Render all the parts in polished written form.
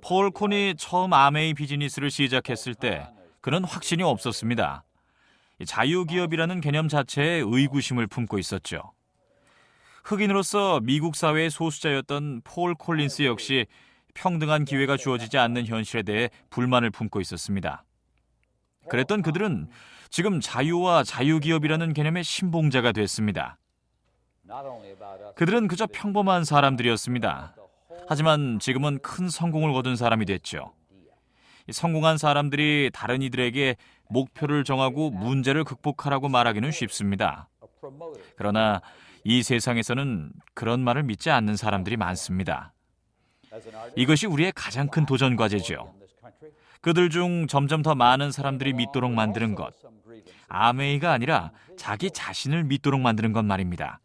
폴 콘이 처음 아메이 비즈니스를 시작했을 때 그는 확신이 없었습니다. 자유기업이라는 개념 자체에 의구심을 품고 있었죠. 흑인으로서 미국 사회의 소수자였던 폴 콜린스 역시 평등한 기회가 주어지지 않는 현실에 대해 불만을 품고 있었습니다. 그랬던 그들은 지금 자유와 자유기업이라는 개념의 신봉자가 됐습니다. 그들은 그저 평범한 사람들이었습니다. 하지만 지금은 큰 성공을 거둔 사람이 됐죠. 성공한 사람들이 다른 이들에게 목표를 정하고 문제를 극복하라고 말하기는 쉽습니다. 그러나 이 세상에서는 그런 말을 믿지 않는 사람들이 많습니다. 이것이 우리의 가장 큰 도전 과제죠. 그들 중 점점 더 많은 사람들이 믿도록 만드는 것, 아메이가 아니라 자기 자신을 믿도록 만드는 것 말입니다.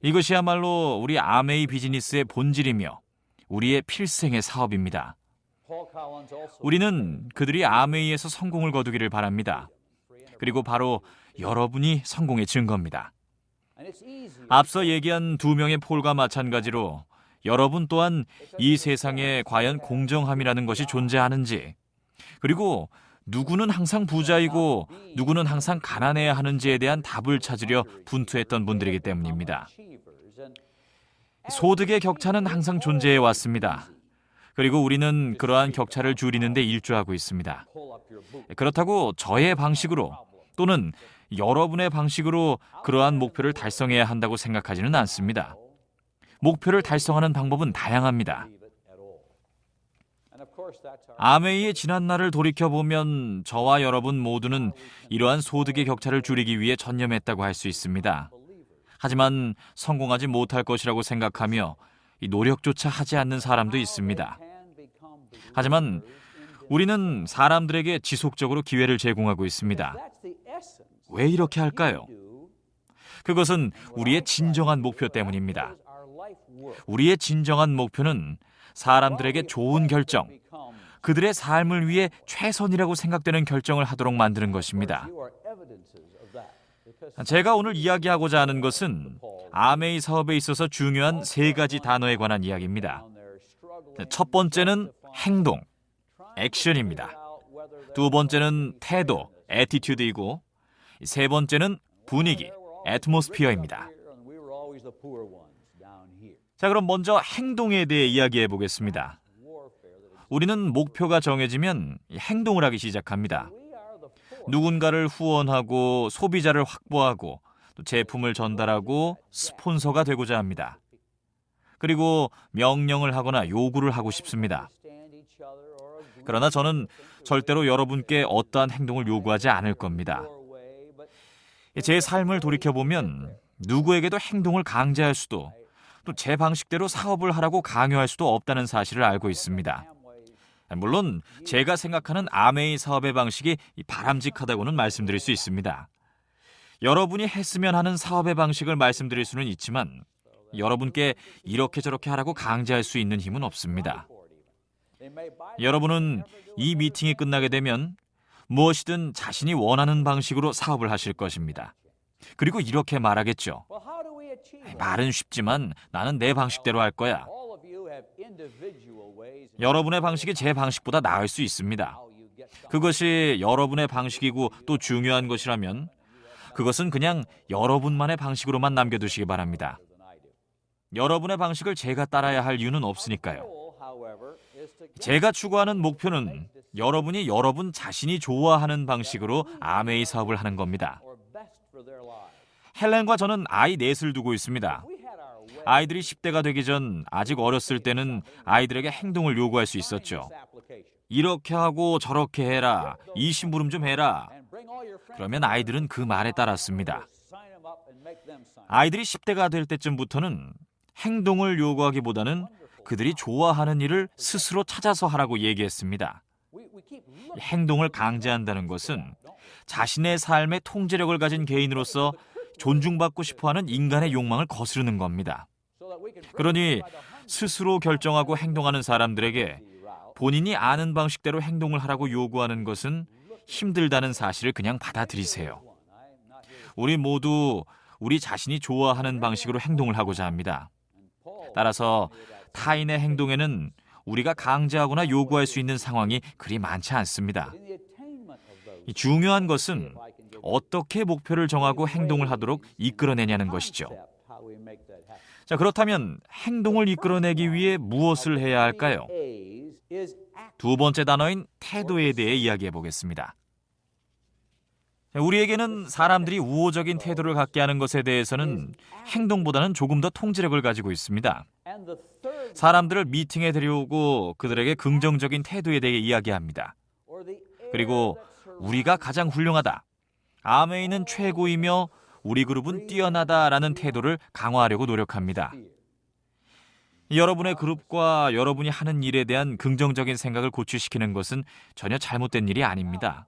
이것이야말로 우리 아메이 비즈니스의 본질이며 우리의 필생의 사업입니다. 우리는 그들이 아메이에서 성공을 거두기를 바랍니다. 그리고 바로 여러분이 성공의 증거입니다. 앞서 얘기한 두 명의 폴과 마찬가지로 여러분 또한 이 세상에 과연 공정함이라는 것이 존재하는지, 그리고 누구는 항상 부자이고 누구는 항상 가난해야 하는지에 대한 답을 찾으려 분투했던 분들이기 때문입니다. 소득의 격차는 항상 존재해 왔습니다. 그리고 우리는 그러한 격차를 줄이는 데 일조하고 있습니다. 그렇다고 저의 방식으로 또는 여러분의 방식으로 그러한 목표를 달성해야 한다고 생각하지는 않습니다. 목표를 달성하는 방법은 다양합니다. 아메이의 지난 날을 돌이켜보면 저와 여러분 모두는 이러한 소득의 격차를 줄이기 위해 전념했다고 할 수 있습니다. 하지만 성공하지 못할 것이라고 생각하며 이 노력조차 하지 않는 사람도 있습니다. 하지만 우리는 사람들에게 지속적으로 기회를 제공하고 있습니다. 왜 이렇게 할까요? 그것은 우리의 진정한 목표 때문입니다. 우리의 진정한 목표는 사람들에게 좋은 결정, 그들의 삶을 위해 최선이라고 생각되는 결정을 하도록 만드는 것입니다. 제가 오늘 이야기하고자 하는 것은 아메이 사업에 있어서 중요한 세 가지 단어에 관한 이야기입니다. 첫 번째는 행동, 액션입니다. 두 번째는 태도, 애티튜드이고, 세 번째는 분위기, 애트모스피어입니다. 자, 그럼 먼저 행동에 대해 이야기해 보겠습니다. 우리는 목표가 정해지면 행동을 하기 시작합니다. 누군가를 후원하고 소비자를 확보하고 또 제품을 전달하고 스폰서가 되고자 합니다. 그리고 명령을 하거나 요구를 하고 싶습니다. 그러나 저는 절대로 여러분께 어떠한 행동을 요구하지 않을 겁니다. 제 삶을 돌이켜보면 누구에게도 행동을 강제할 수도 또 제 방식대로 사업을 하라고 강요할 수도 없다는 사실을 알고 있습니다. 물론 제가 생각하는 아메이 사업의 방식이 바람직하다고는 말씀드릴 수 있습니다. 여러분이 했으면 하는 사업의 방식을 말씀드릴 수는 있지만 여러분께 이렇게 저렇게 하라고 강제할 수 있는 힘은 없습니다. 여러분은 이 미팅이 끝나게 되면 무엇이든 자신이 원하는 방식으로 사업을 하실 것입니다. 그리고 이렇게 말하겠죠. 말은 쉽지만 나는 내 방식대로 할 거야. 여러분의 방식이 제 방식보다 나을 수 있습니다. 그것이 여러분의 방식이고 또 중요한 것이라면 그것은 그냥 여러분만의 방식으로만 남겨두시기 바랍니다. 여러분의 방식을 제가 따라야 할 이유는 없으니까요. 제가 추구하는 목표는 여러분이 여러분 자신이 좋아하는 방식으로 아메이 사업을 하는 겁니다. 헬렌과 저는 아이 넷을 두고 있습니다. 아이들이 10대가 되기 전 아직 어렸을 때는 아이들에게 행동을 요구할 수 있었죠. 이렇게 하고 저렇게 해라, 이 심부름 좀 해라. 그러면 아이들은 그 말에 따랐습니다. 아이들이 10대가 될 때쯤부터는 행동을 요구하기보다는 그들이 좋아하는 일을 스스로 찾아서 하라고 얘기했습니다. 행동을 강제한다는 것은 자신의 삶의 통제력을 가진 개인으로서 존중받고 싶어하는 인간의 욕망을 거스르는 겁니다. 그러니 스스로 결정하고 행동하는 사람들에게 본인이 아는 방식대로 행동을 하라고 요구하는 것은 힘들다는 사실을 그냥 받아들이세요. 우리 모두 우리 자신이 좋아하는 방식으로 행동을 하고자 합니다. 따라서 타인의 행동에는 우리가 강제하거나 요구할 수 있는 상황이 그리 많지 않습니다. 중요한 것은 어떻게 목표를 정하고 행동을 하도록 이끌어내냐는 것이죠. 자, 그렇다면 행동을 이끌어내기 위해 무엇을 해야 할까요? 두 번째 단어인 태도에 대해 이야기해 보겠습니다. 우리에게는 사람들이 우호적인 태도를 갖게 하는 것에 대해서는 행동보다는 조금 더 통제력을 가지고 있습니다. 사람들을 미팅에 데려오고 그들에게 긍정적인 태도에 대해 이야기합니다. 그리고 우리가 가장 훌륭하다, 아메이는 최고이며 우리 그룹은 뛰어나다라는 태도를 강화하려고 노력합니다. 여러분의 그룹과 여러분이 하는 일에 대한 긍정적인 생각을 고취시키는 것은 전혀 잘못된 일이 아닙니다.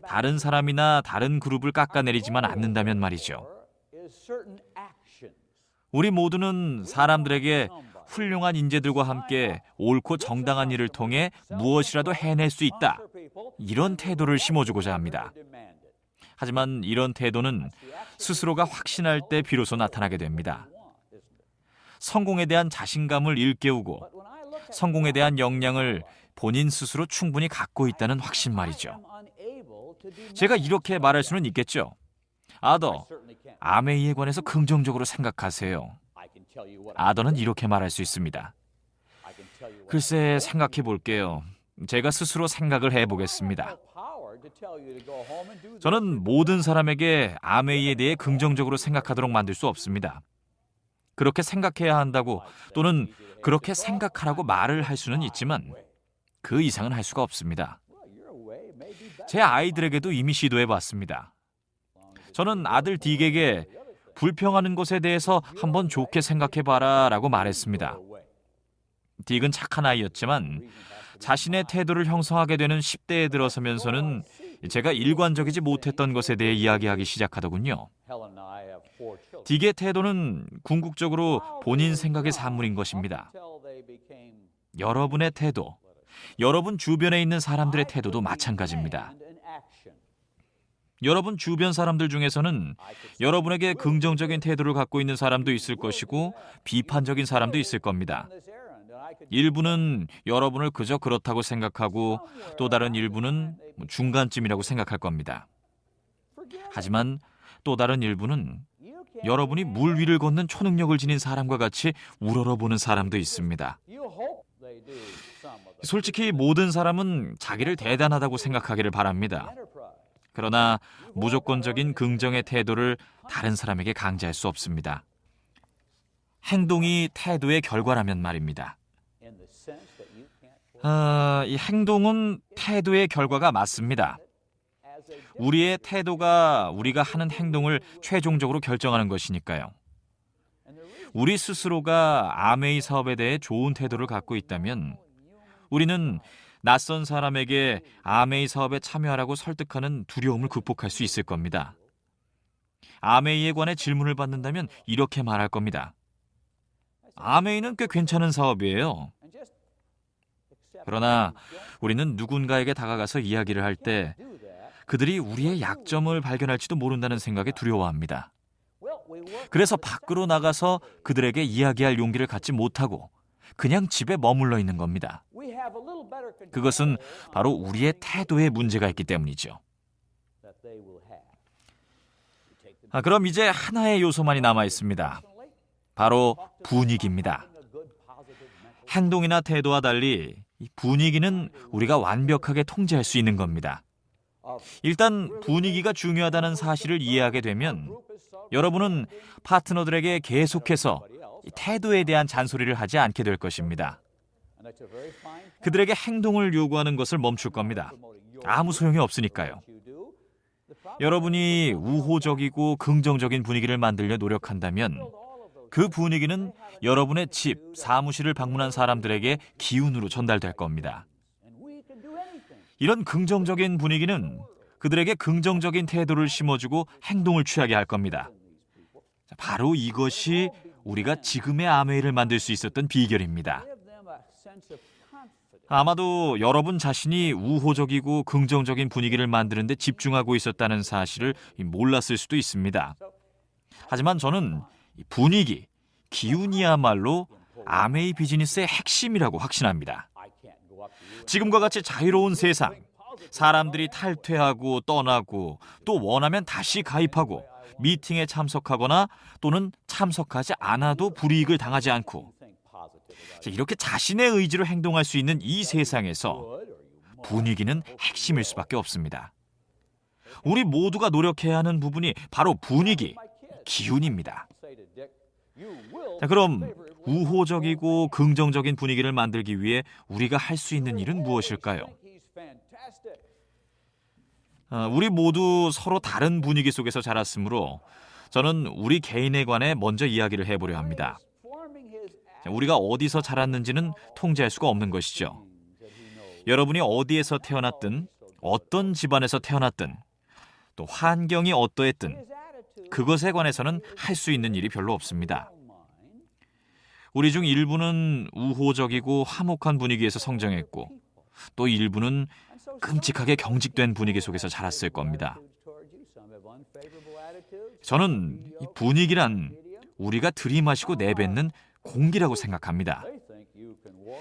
다른 사람이나 다른 그룹을 깎아내리지만 않는다면 말이죠. 우리 모두는 사람들에게 훌륭한 인재들과 함께 옳고 정당한 일을 통해 무엇이라도 해낼 수 있다, 이런 태도를 심어주고자 합니다. 하지만 이런 태도는 스스로가 확신할 때 비로소 나타나게 됩니다. 성공에 대한 자신감을 일깨우고 성공에 대한 역량을 본인 스스로 충분히 갖고 있다는 확신 말이죠. 제가 이렇게 말할 수는 있겠죠. 아더, 아메이에 관해서 긍정적으로 생각하세요. 아더는 이렇게 말할 수 있습니다. 글쎄, 생각해 볼게요. 제가 스스로 생각을 해보겠습니다. 저는 모든 사람에게 아메이에 대해 긍정적으로 생각하도록 만들 수 없습니다. 그렇게 생각해야 한다고 또는 그렇게 생각하라고 말을 할 수는 있지만 그 이상은 할 수가 없습니다. 제 아이들에게도 이미 시도해봤습니다. 저는 아들 딕에게 불평하는 것에 대해서 한번 좋게 생각해봐라 라고 말했습니다. 딕은 착한 아이였지만 자신의 태도를 형성하게 되는 10대에 들어서면서는 제가 일관적이지 못했던 것에 대해 이야기하기 시작하더군요. 딕의 태도는 궁극적으로 본인 생각의 산물인 것입니다. 여러분의 태도, 여러분 주변에 있는 사람들의 태도도 마찬가지입니다. 여러분 주변 사람들 중에서는 여러분에게 긍정적인 태도를 갖고 있는 사람도 있을 것이고 비판적인 사람도 있을 겁니다. 일부는 여러분을 그저 그렇다고 생각하고 또 다른 일부는 중간쯤이라고 생각할 겁니다. 하지만 또 다른 일부는 여러분이 물 위를 걷는 초능력을 지닌 사람과 같이 우러러보는 사람도 있습니다. 솔직히 모든 사람은 자기를 대단하다고 생각하기를 바랍니다. 그러나 무조건적인 긍정의 태도를 다른 사람에게 강제할 수 없습니다. 행동이 태도의 결과라면 말입니다. 이 행동은 태도의 결과가 맞습니다. 우리의 태도가 우리가 하는 행동을 최종적으로 결정하는 것이니까요. 우리 스스로가 아메이 사업에 대해 좋은 태도를 갖고 있다면 우리는 낯선 사람에게 아메이 사업에 참여하라고 설득하는 두려움을 극복할 수 있을 겁니다. 아메이에 관해 질문을 받는다면 이렇게 말할 겁니다. 아메이는 꽤 괜찮은 사업이에요. 그러나 우리는 누군가에게 다가가서 이야기를 할 때 그들이 우리의 약점을 발견할지도 모른다는 생각에 두려워합니다. 그래서 밖으로 나가서 그들에게 이야기할 용기를 갖지 못하고 그냥 집에 머물러 있는 겁니다. 그것은 바로 우리의 태도에 문제가 있기 때문이죠. 그럼 이제 하나의 요소만이 남아 있습니다. 바로 분위기입니다. 행동이나 태도와 달리 분위기는 우리가 완벽하게 통제할 수 있는 겁니다. 일단 분위기가 중요하다는 사실을 이해하게 되면 여러분은 파트너들에게 계속해서 태도에 대한 잔소리를 하지 않게 될 것입니다. 그들에게 행동을 요구하는 것을 멈출 겁니다. 아무 소용이 없으니까요. 여러분이 우호적이고 긍정적인 분위기를 만들려 노력한다면 그 분위기는 여러분의 집, 사무실을 방문한 사람들에게 기운으로 전달될 겁니다. 이런 긍정적인 분위기는 그들에게 긍정적인 태도를 심어주고 행동을 취하게 할 겁니다. 바로 이것이 우리가 지금의 아메이를 만들 수 있었던 비결입니다. 아마도 여러분 자신이 우호적이고 긍정적인 분위기를 만드는 데 집중하고 있었다는 사실을 몰랐을 수도 있습니다. 하지만 저는 분위기, 기운이야말로 아메이 비즈니스의 핵심이라고 확신합니다. 지금과 같이 자유로운 세상, 사람들이 탈퇴하고 떠나고 또 원하면 다시 가입하고 미팅에 참석하거나 또는 참석하지 않아도 불이익을 당하지 않고 이렇게 자신의 의지로 행동할 수 있는 이 세상에서 분위기는 핵심일 수밖에 없습니다. 우리 모두가 노력해야 하는 부분이 바로 분위기, 기운입니다. 자, 그럼 우호적이고 긍정적인 분위기를 만들기 위해 우리가 할 수 있는 일은 무엇일까요? 우리 모두 서로 다른 분위기 속에서 자랐으므로 저는 우리 개인에 관해 먼저 이야기를 해보려 합니다. 우리가 어디서 자랐는지는 통제할 수가 없는 것이죠. 여러분이 어디에서 태어났든 어떤 집안에서 태어났든 또 환경이 어떠했든 그것에 관해서는 할 수 있는 일이 별로 없습니다. 우리 중 일부는 우호적이고 화목한 분위기에서 성장했고 또 일부는 끔찍하게 경직된 분위기 속에서 자랐을 겁니다. 저는 이 분위기란 우리가 들이마시고 내뱉는 공기라고 생각합니다.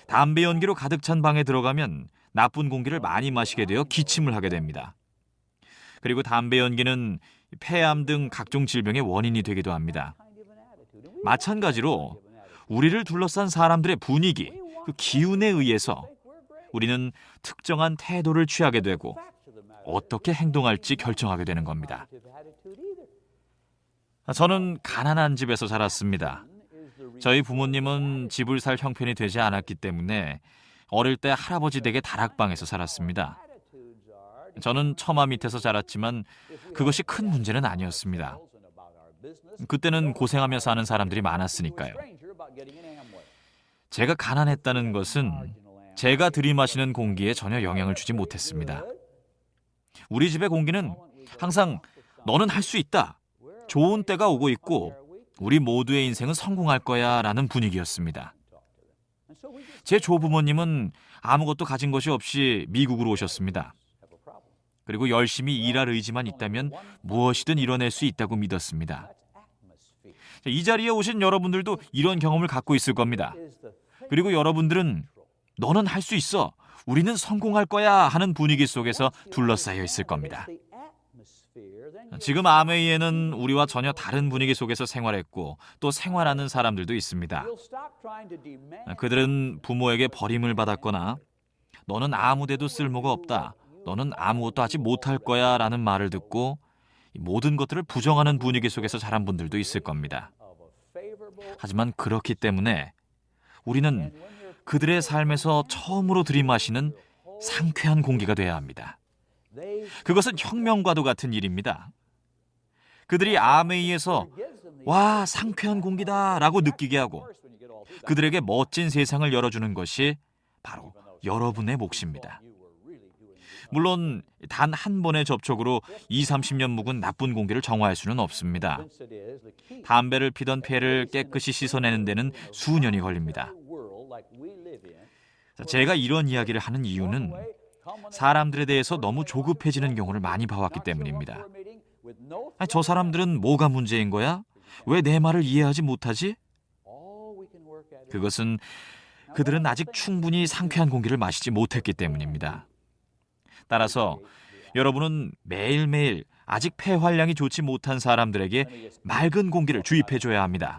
담배 연기로 가득 찬 방에 들어가면 나쁜 공기를 많이 마시게 되어 기침을 하게 됩니다. 그리고 담배 연기는 폐암 등 각종 질병의 원인이 되기도 합니다. 마찬가지로 우리를 둘러싼 사람들의 분위기, 그 기운에 의해서 우리는 특정한 태도를 취하게 되고 어떻게 행동할지 결정하게 되는 겁니다. 저는 가난한 집에서 자랐습니다. 저희 부모님은 집을 살 형편이 되지 않았기 때문에 어릴 때 할아버지 댁의 다락방에서 살았습니다. 저는 처마 밑에서 자랐지만 그것이 큰 문제는 아니었습니다. 그때는 고생하며 사는 사람들이 많았으니까요. 제가 가난했다는 것은 제가 들이마시는 공기에 전혀 영향을 주지 못했습니다. 우리 집의 공기는 항상 너는 할 수 있다, 좋은 때가 오고 있고 우리 모두의 인생은 성공할 거야 라는 분위기였습니다. 제 조부모님은 아무것도 가진 것이 없이 미국으로 오셨습니다. 그리고 열심히 일할 의지만 있다면 무엇이든 이뤄낼 수 있다고 믿었습니다. 이 자리에 오신 여러분들도 이런 경험을 갖고 있을 겁니다. 그리고 여러분들은 너는 할 수 있어, 우리는 성공할 거야 하는 분위기 속에서 둘러싸여 있을 겁니다. 지금 아메이에는 우리와 전혀 다른 분위기 속에서 생활했고 또 생활하는 사람들도 있습니다. 그들은 부모에게 버림을 받았거나 너는 아무 데도 쓸모가 없다, 너는 아무것도 하지 못할 거야 라는 말을 듣고 모든 것들을 부정하는 분위기 속에서 자란 분들도 있을 겁니다. 하지만 그렇기 때문에 우리는 그들의 삶에서 처음으로 들이마시는 상쾌한 공기가 돼야 합니다. 그것은 혁명과도 같은 일입니다. 그들이 아메이에서 와, 상쾌한 공기다 라고 느끼게 하고 그들에게 멋진 세상을 열어주는 것이 바로 여러분의 몫입니다. 물론 단 한 번의 접촉으로 20-30년 묵은 나쁜 공기를 정화할 수는 없습니다. 담배를 피던 폐를 깨끗이 씻어내는 데는 수년이 걸립니다. 제가 이런 이야기를 하는 이유는 사람들에 대해서 너무 조급해지는 경우를 많이 봐왔기 때문입니다. 저 사람들은 뭐가 문제인 거야? 왜 내 말을 이해하지 못하지? 그것은 그들은 아직 충분히 상쾌한 공기를 마시지 못했기 때문입니다. 따라서 여러분은 매일매일 아직 폐활량이 좋지 못한 사람들에게 맑은 공기를 주입해줘야 합니다.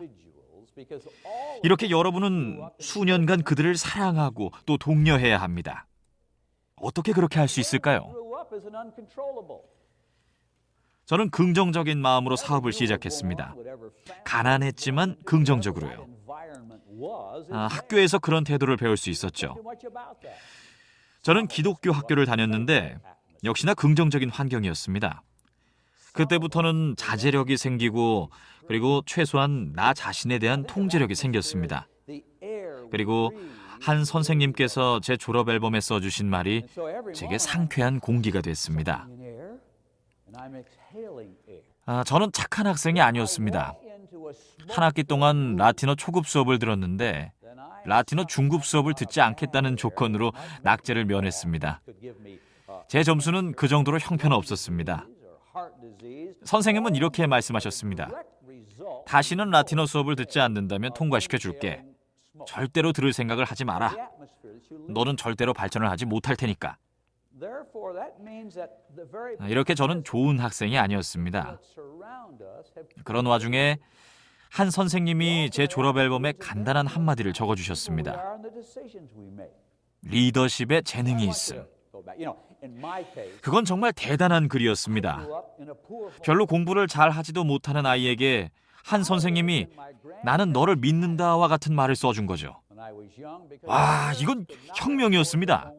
이렇게 여러분은 수년간 그들을 사랑하고 또 독려해야 합니다. 어떻게 그렇게 할 수 있을까요? 저는 긍정적인 마음으로 사업을 시작했습니다. 가난했지만 긍정적으로요. 학교에서 그런 태도를 배울 수 있었죠. 저는 기독교 학교를 다녔는데 역시나 긍정적인 환경이었습니다. 그때부터는 자제력이 생기고 그리고 최소한 나 자신에 대한 통제력이 생겼습니다. 그리고 한 선생님께서 제 졸업 앨범에 써주신 말이 제게 상쾌한 공기가 됐습니다. 저는 착한 학생이 아니었습니다. 한 학기 동안 라틴어 초급 수업을 들었는데 라틴어 중급 수업을 듣지 않겠다는 조건으로 낙제를 면했습니다. 제 점수는 그 정도로 형편없었습니다. 선생님은 이렇게 말씀하셨습니다. 다시는 라틴어 수업을 듣지 않는다면 통과시켜 줄게. 절대로 들을 생각을 하지 마라. 너는 절대로 발전을 하지 못할 테니까. 이렇게 저는 좋은 학생이 아니었습니다. 그런 와중에 한 선생님이 제 졸업 앨범에 간단한 한마디를 적어주셨습니다. 리더십에 재능이 있음. 그건 정말 대단한 글이었습니다. 별로 공부를 잘 하지도 못하는 아이에게 한 선생님이 나는 너를 믿는다와 같은 말을 써준 거죠. 와, 이건 혁명이었습니다.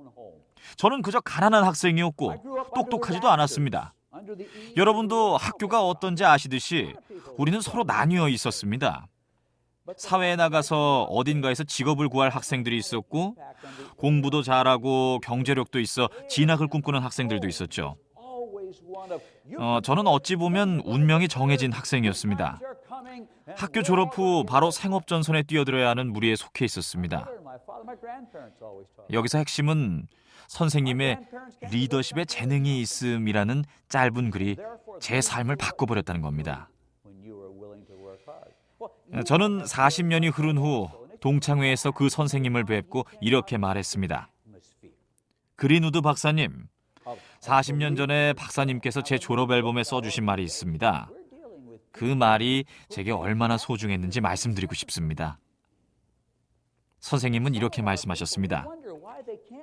저는 그저 가난한 학생이었고 똑똑하지도 않았습니다. 여러분도 학교가 어떤지 아시듯이 우리는 서로 나뉘어 있었습니다. 사회에 나가서 어딘가에서 직업을 구할 학생들이 있었고 공부도 잘하고 경제력도 있어 진학을 꿈꾸는 학생들도 있었죠. 저는 어찌 보면 운명이 정해진 학생이었습니다. 학교 졸업 후 바로 생업전선에 뛰어들어야 하는 무리에 속해 있었습니다. 여기서 핵심은 선생님의 리더십에 재능이 있음이라는 짧은 글이 제 삶을 바꿔버렸다는 겁니다. 저는 40년이 흐른 후 동창회에서 그 선생님을 뵙고 이렇게 말했습니다. 그린우드 박사님, 40년 전에 박사님께서 제 졸업 앨범에 써주신 말이 있습니다. 그 말이 제게 얼마나 소중했는지 말씀드리고 싶습니다. 선생님은 이렇게 말씀하셨습니다.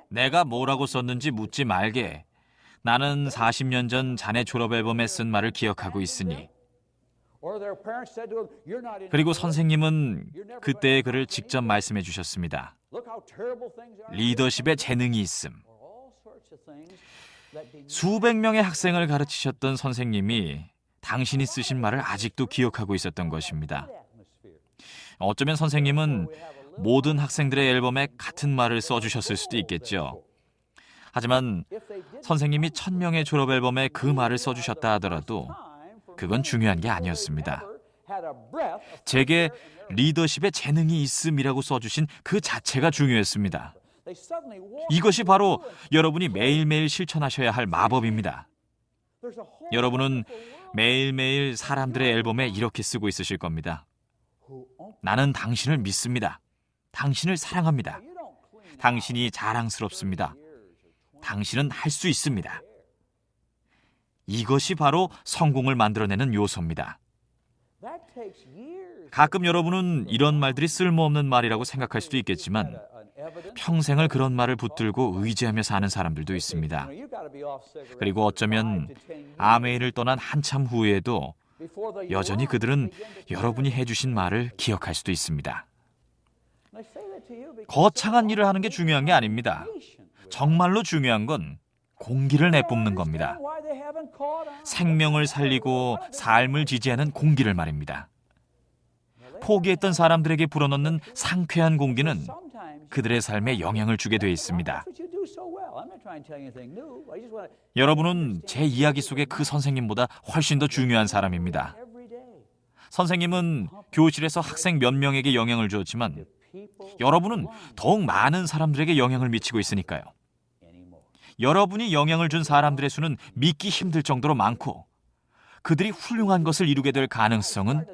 내가 뭐라고 썼는지 묻지 말게. 나는 40년 전 자네 졸업 앨범에 쓴 말을 기억하고 있으니. 그리고 선생님은 그때의 글을 직접 말씀해 주셨습니다. 리더십에 재능이 있음. 수백 명의 학생을 가르치셨던 선생님이 당신이 쓰신 말을 아직도 기억하고 있었던 것입니다. 어쩌면 선생님은 모든 학생들의 앨범에 같은 말을 써주셨을 수도 있겠죠. 하지만 선생님이 1000명의 졸업 앨범에 그 말을 써주셨다 하더라도 그건 중요한 게 아니었습니다. 제게 리더십에 재능이 있음이라고 써주신 그 자체가 중요했습니다. 이것이 바로 여러분이 매일매일 실천하셔야 할 마법입니다. 여러분은 매일매일 사람들의 앨범에 이렇게 쓰고 있으실 겁니다. 나는 당신을 믿습니다. 당신을 사랑합니다. 당신이 자랑스럽습니다. 당신은 할 수 있습니다. 이것이 바로 성공을 만들어내는 요소입니다. 가끔 여러분은 이런 말들이 쓸모없는 말이라고 생각할 수도 있겠지만 평생을 그런 말을 붙들고 의지하며 사는 사람들도 있습니다. 그리고 어쩌면 아메이를 떠난 한참 후에도 여전히 그들은 여러분이 해주신 말을 기억할 수도 있습니다. 거창한 일을 하는 게 중요한 게 아닙니다. 정말로 중요한 건 공기를 내뿜는 겁니다. 생명을 살리고 삶을 지지하는 공기를 말입니다. 포기했던 사람들에게 불어넣는 상쾌한 공기는 그들의 삶에 영향을 주게 돼 있습니다. 여러분은 제 이야기 속의 그 선생님보다 훨씬 더 중요한 사람입니다. 선생님은 교실에서 학생 몇 명에게 영향을 주었지만 여러분은 더욱 많은 사람들에게 영향을 미치고 있으니까요. 여러분이 영향을 준 사람들의 수는 믿기 힘들 정도로 많고 그들이 훌륭한 것을 이루게 될 가능성은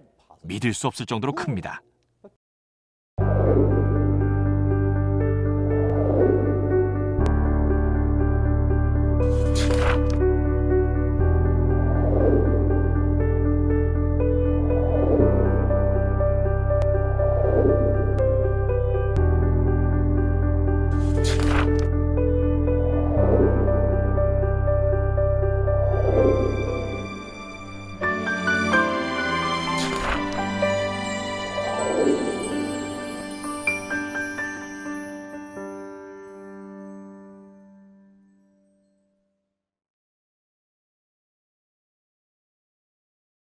믿을 수 없을 정도로 큽니다.